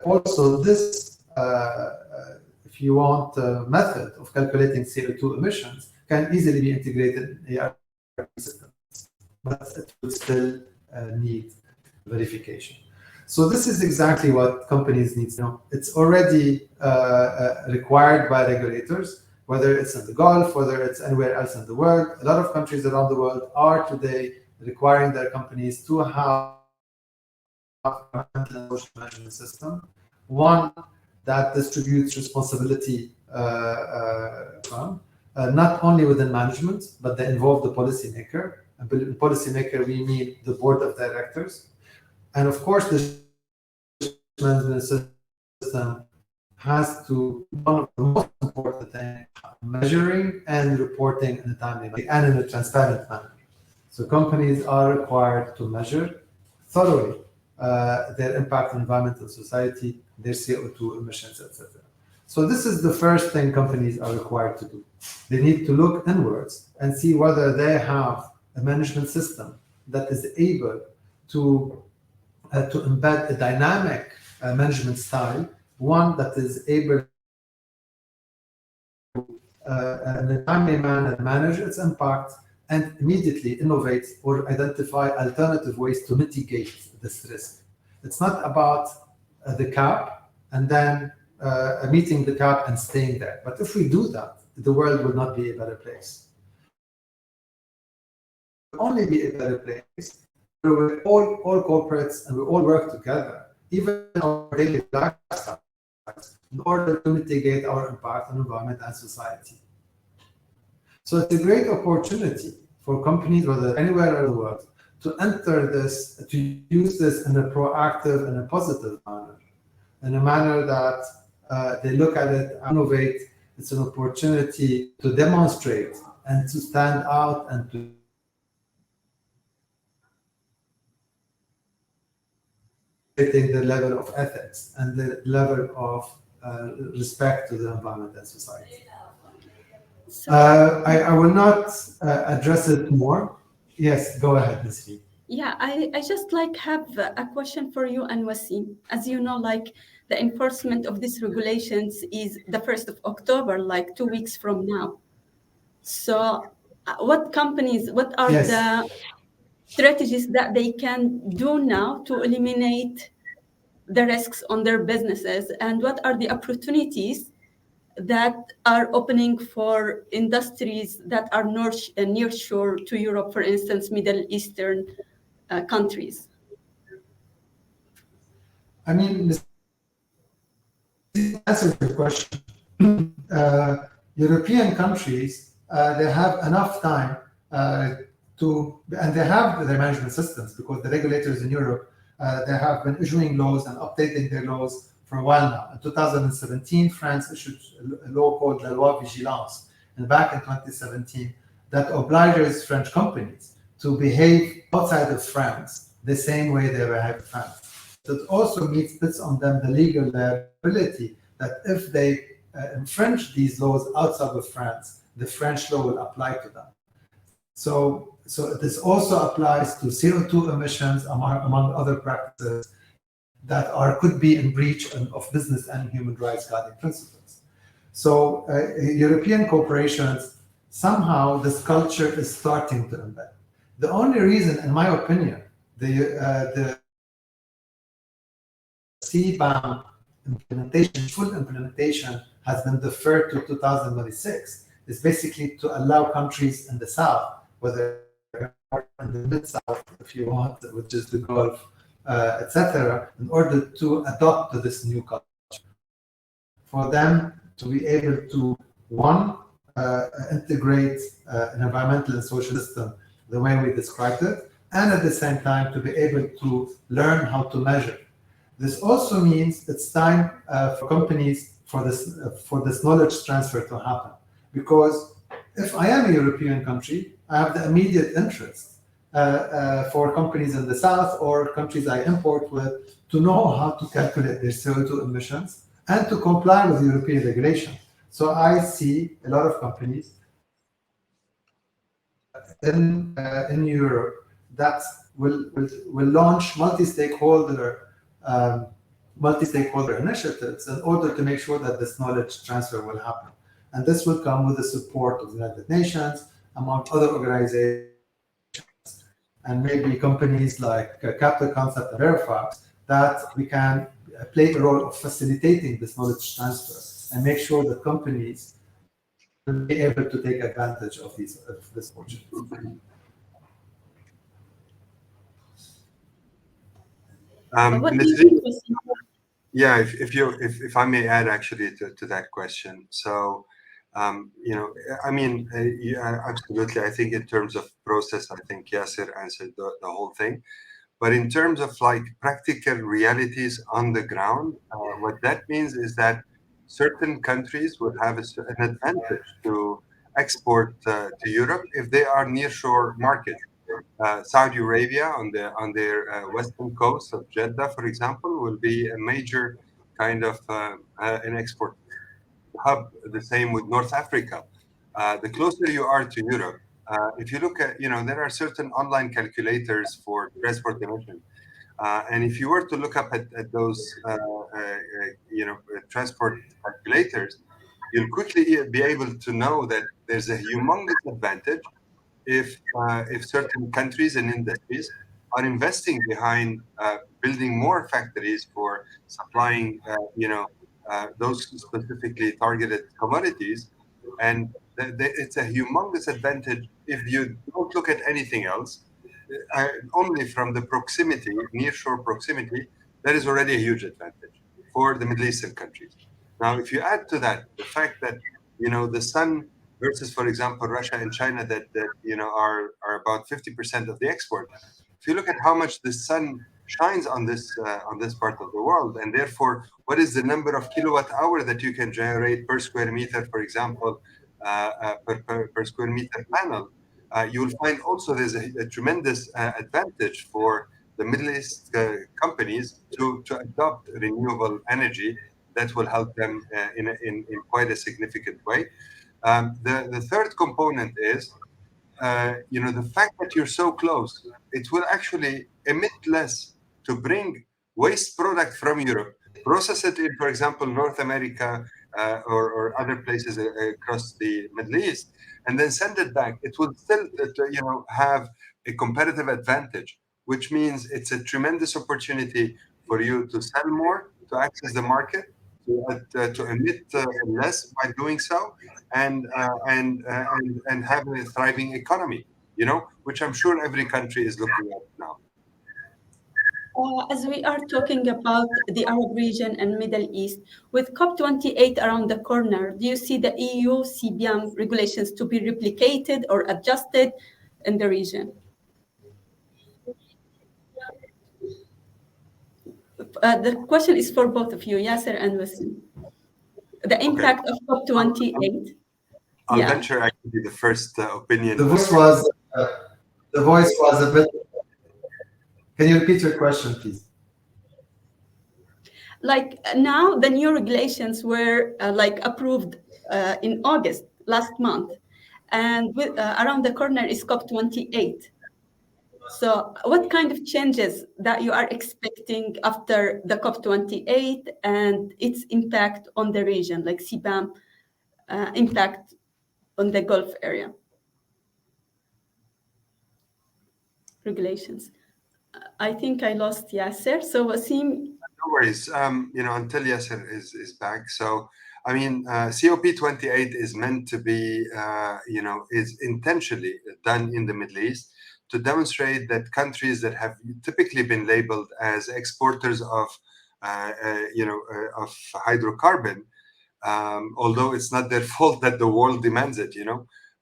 also this, if you want a method of calculating CO2 emissions, can easily be integrated in ERP systems, but it will still need verification. So this is exactly what companies need to know. It's already required by regulators, whether it's in the Gulf, whether it's anywhere else in the world. A lot of countries around the world are today requiring their companies to have a social management system, one that distributes responsibility not only within management, but they involve the policymaker. And by policymaker, we mean the board of directors. And of course, the management system has to, one of the most important things, measuring and reporting in a timely manner and in a transparent manner. So companies are required to measure thoroughly their impact on environment and society, their CO2 emissions, etc. So this is the first thing companies are required to do. They need to look inwards and see whether they have a management system that is able to embed a dynamic management style, one that is able to, in a timely manner, manage its impact and immediately innovate or identify alternative ways to mitigate this risk. It's not about the cap and then meeting the cap and staying there. But if we do that, the world will not be a better place. It will only be a better place where all corporates and we all work together, even in our daily lifestyle, in order to mitigate our impact on environment and society. So it's a great opportunity for companies, whether anywhere in the world, to enter this, to use this in a proactive and a positive manner, in a manner that they look at it, innovate. It's an opportunity to demonstrate and to stand out and to take the level of ethics and the level of respect to the environment and society. So, I will not address it more. Yes, go ahead, Nasreen. yeah, I just have a question for you and Wasim. As you know, the enforcement of these regulations is the 1st of October, 2 weeks from now. So what are Yes. the strategies that they can do now to eliminate the risks on their businesses? And what are the opportunities that are opening for industries that are near shore to Europe, for instance, Middle Eastern countries? I mean, to answer your question, European countries, they have enough time and they have their management systems because the regulators in Europe, they have been issuing laws and updating their laws for a while now. In 2017, France issued a law called La Loi Vigilance, and back in 2017, that obliges French companies to behave outside of France the same way they behave in France. It also puts on them the legal liability that if they infringe these laws outside of France, the French law will apply to them. So this also applies to CO2 emissions, among other practices that could be in breach of business and human rights guiding principles. So European corporations, somehow this culture is starting to embed. The only reason, in my opinion, the CBAM implementation, full implementation, has been deferred to 2026 is basically to allow countries in the south, whether in the mid-south, if you want, which is the Gulf, etc., in order to adopt to this new culture, for them to be able to, one, integrate an environmental and social system the way we described it, and at the same time to be able to learn how to measure. This also means it's time for companies for this knowledge transfer to happen. Because if I am a European country, I have the immediate interest for companies in the south or countries I import with to know how to calculate their CO2 emissions and to comply with European regulation. So I see a lot of companies in Europe that will launch multi-stakeholder initiatives in order to make sure that this knowledge transfer will happen. And this will come with the support of the United Nations, among other organizations, and maybe companies like Capital Concept and Verifax, that we can play a role of facilitating this knowledge transfer and make sure that companies will be able to take advantage of this opportunity. Yeah, if I may add actually to that question. So, I mean, yeah, absolutely. I think in terms of process, I think Yasser answered the whole thing. But in terms of like practical realities on the ground, what that means is that certain countries will have an advantage to export to Europe if they are nearshore markets. Saudi Arabia on their western coast of Jeddah, for example, will be a major kind of an export hub. The same with North Africa. The closer you are to Europe, if you look at, there are certain online calculators for transport emission. And if you were to look up at those, transport calculators, you'll quickly be able to know that there's a humongous advantage if certain countries and industries are investing behind building more factories for supplying, those specifically targeted commodities. And it's a humongous advantage if you don't look at anything else. Only from the proximity, nearshore proximity, that is already a huge advantage for the Middle Eastern countries. Now, if you add to that the fact that the sun versus, for example, Russia and China that are about 50% of the export. If you look at how much the sun shines on this part of the world, and therefore, what is the number of kilowatt hour that you can generate per square meter, for example, per square meter panel, you will find also there's a tremendous advantage for the Middle East companies to adopt renewable energy that will help them in quite a significant way. The third component is, the fact that you're so close, it will actually emit less to bring waste product from Europe, process it in, for example, North America or other places across the Middle East, and then send it back. It will still, have a competitive advantage, which means it's a tremendous opportunity for you to sell more, to access the market, to emit less by doing so, and have a thriving economy, which I'm sure every country is looking at now. As we are talking about the Arab region and Middle East, with COP28 around the corner, do you see the EU CBAM regulations to be replicated or adjusted in the region? The question is for both of you, Yasser and Wassim. The impact of COP28. I'll venture I could be the first opinion. The voice was a bit. Can you repeat your question, please? Like now, the new regulations were approved in August last month, and around the corner is COP28. So, what kind of changes that you are expecting after the COP28 and its impact on the region, like CBAM impact on the Gulf area? Regulations. I think I lost Yasser. So Wassim. No worries. Until Yasser is back. So I mean, COP28 is meant to be, is intentionally done in the Middle East to demonstrate that countries that have typically been labeled as exporters of, of hydrocarbon, although it's not their fault that the world demands it,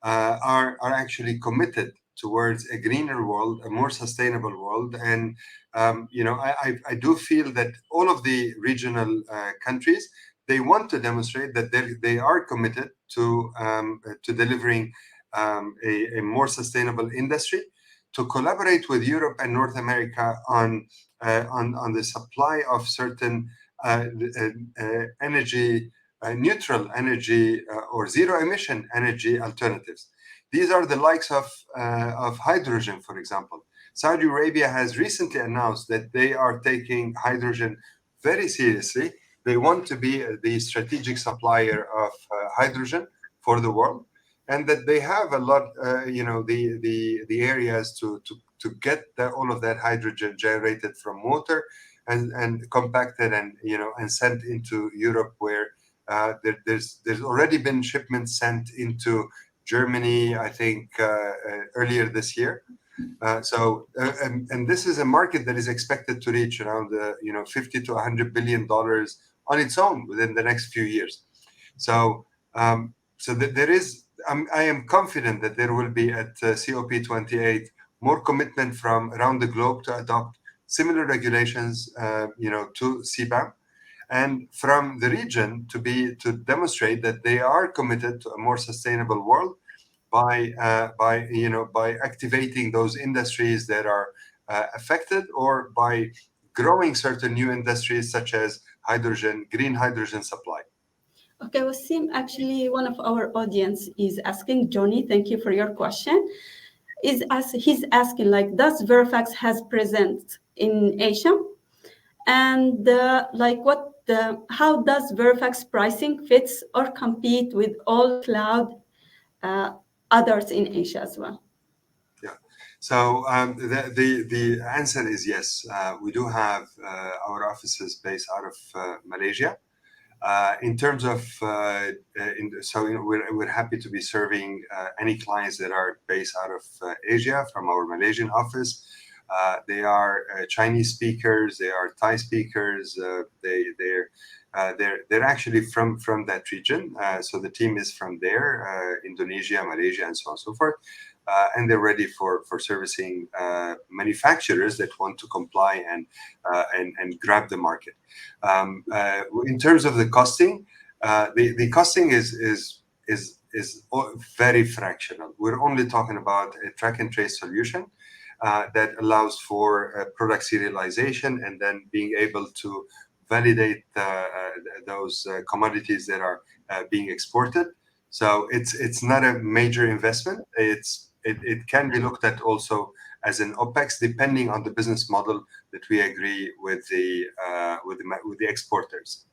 are actually committed towards a greener world, a more sustainable world. And, I do feel that all of the regional countries, they want to demonstrate that they are committed to delivering a more sustainable industry, to collaborate with Europe and North America on the supply of certain energy neutral energy or zero emission energy alternatives. These are the likes of hydrogen, for example. Saudi Arabia has recently announced that they are taking hydrogen very seriously. They want to be the strategic supplier of hydrogen for the world, and that they have a lot, the areas to get all of that hydrogen generated from water and compacted and sent into Europe, where there's already been shipments sent into Germany, I think, earlier this year. And this is a market that is expected to reach around $50 to $100 billion on its own within the next few years. So there is, I am confident that there will be at COP28 more commitment from around the globe to adopt similar regulations, to CBAM, and from the region to demonstrate that they are committed to a more sustainable world by activating those industries that are affected, or by growing certain new industries such as hydrogen, green hydrogen supply. Okay, Wassim, actually one of our audience is asking, Johnny, thank you for your question. He's asking, like, does Verifax has presence in Asia? And how does Verifax pricing fits or compete with all cloud others in Asia as well? Yeah. So the answer is yes. We do have our offices based out of Malaysia. In terms of, we're happy to be serving any clients that are based out of Asia from our Malaysian office. They are Chinese speakers, they are Thai speakers, they're actually from that region. So the team is from there, Indonesia, Malaysia, and so on and so forth. And they're ready for servicing manufacturers that want to comply and grab the market. In terms of the costing, the costing is very fractional. We're only talking about a track and trace solution that allows for product serialization and then being able to validate those commodities that are being exported. So it's not a major investment. It can be looked at also as an OPEX, depending on the business model that we agree with the exporters.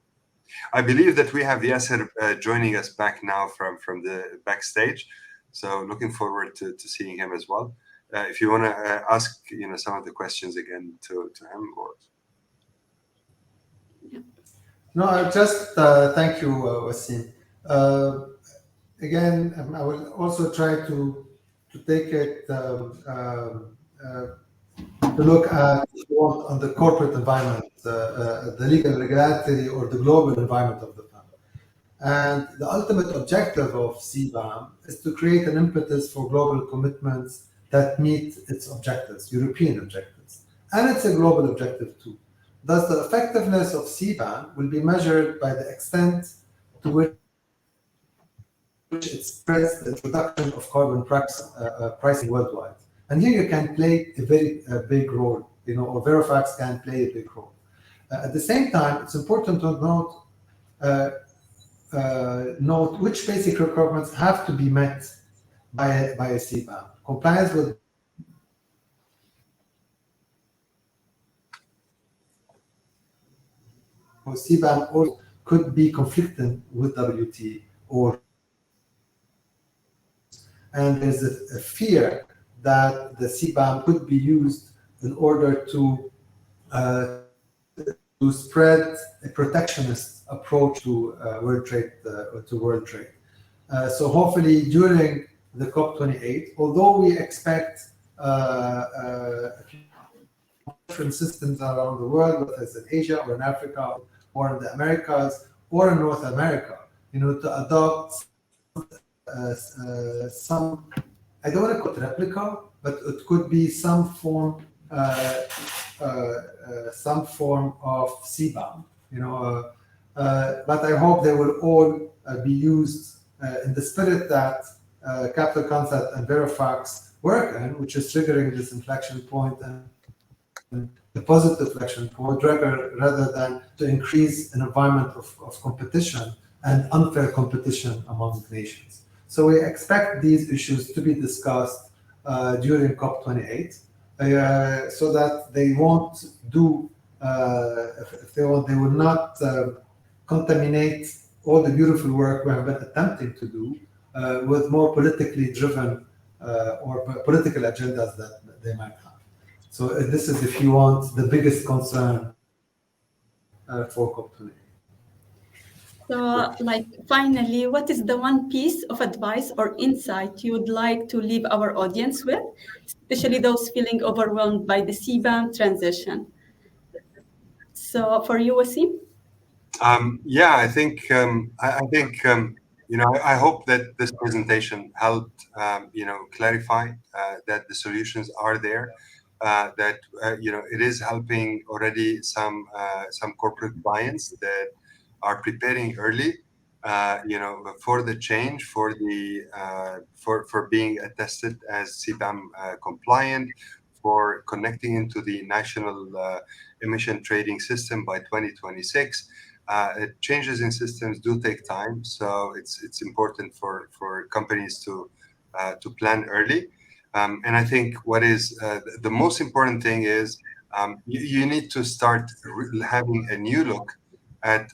I believe that we have Yasser joining us back now from the backstage. So looking forward to seeing him as well. If you want to ask some of the questions again to him, or no, I just thank you, Wassim. Again, I will also try to take it to look at on the corporate environment, the legal, regulatory, or the global environment of the firm. And the ultimate objective of CBAM is to create an impetus for global commitments that meet its objectives, European objectives. And it's a global objective too. Thus, the effectiveness of CBAM will be measured by the extent to which it spreads the introduction of carbon pricing worldwide. And here you can play a very big role, or Verifax can play a big role. At the same time, it's important to note which basic requirements have to be met by a CBAM. Compliance with CBAM also could be conflicting with WT, and there's a fear that the CBAM could be used in order to spread a protectionist approach to world trade. So hopefully during the COP28, although we expect different systems around the world, whether it's in Asia or in Africa or in the Americas or in North America, to adopt some, I don't want to call it replica, but it could be some form of CBAM, but I hope they will all be used in the spirit that Capital Concept and Verifax work in, which is triggering this inflection point and the positive inflection point rather than to increase an environment of competition and unfair competition among nations. So we expect these issues to be discussed during COP28 so that they won't do, if they will not contaminate all the beautiful work we have been attempting to do with more politically driven or political agendas that they might have. So this is, if you want, the biggest concern for COP28. So, finally, what is the one piece of advice or insight you would like to leave our audience with, especially those feeling overwhelmed by the CBAM transition? So, for you, Wasim? Yeah, I think I hope that this presentation helped clarify that the solutions are there, that it is helping already some corporate clients that are preparing early, for the change, for being attested as CBAM compliant, for connecting into the national emission trading system by 2026. Changes in systems do take time, so it's important for companies to plan early. And I think what is the most important thing is you need to start having a new look at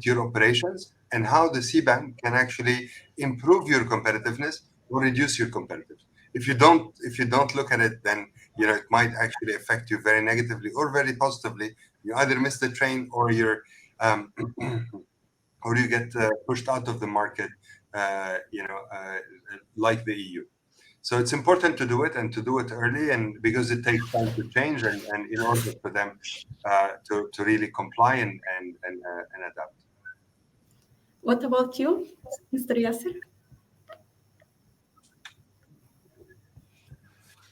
your operations and how the CBAM can actually improve your competitiveness or reduce your competitiveness. If you don't look at it, then it might actually affect you very negatively or very positively. You either miss the train or you're or you get pushed out of the market, like the EU. So it's important to do it and to do it early, and because it takes time to change, and in order for them to really comply and adapt. What about you, Mr. Yasser?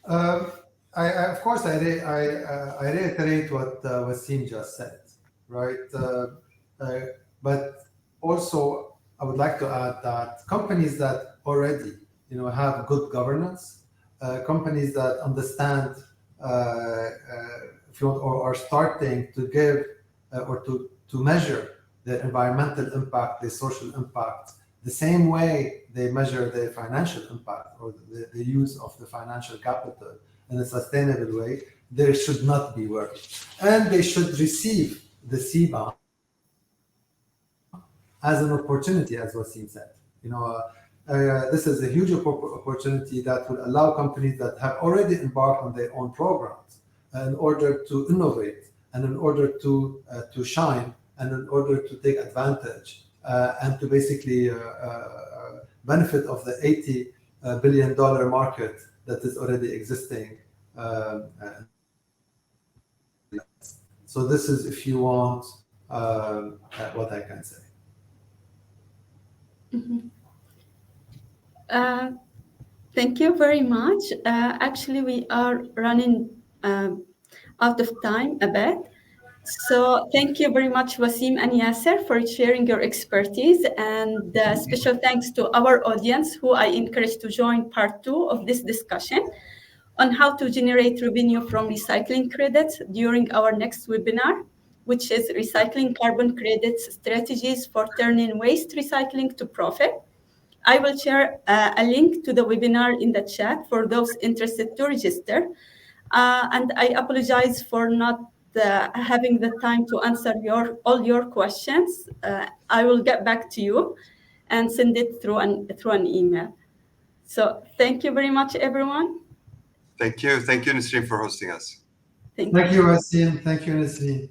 Of course, I reiterate what Wasim just said, right? But also, I would like to add that companies that already have good governance, companies that understand or are starting to give or to measure their environmental impact, their social impact, the same way they measure their financial impact or the use of the financial capital in a sustainable way, there should not be worry. And they should receive the CBAM as an opportunity, as Wasim said. This is a huge opportunity that will allow companies that have already embarked on their own programs in order to innovate and in order to shine and in order to take advantage and to basically benefit of the $80 billion market that is already existing. So this is, if you want, what I can say. Mm-hmm. Thank you very much. Actually, we are running out of time a bit. So thank you very much, Wasim and Yasser, for sharing your expertise. And special thanks to our audience, who I encourage to join part 2 of this discussion on how to generate revenue from recycling credits during our next webinar, which is Recycling Carbon Credits Strategies for Turning Waste Recycling to Profit. I will share a link to the webinar in the chat for those interested to register. And I apologize for not having the time to answer all your questions. I will get back to you and send it through an email. So thank you very much, everyone. Thank you, Nisreen, for hosting us. Thank you, Wasim. Thank you, Nisreen.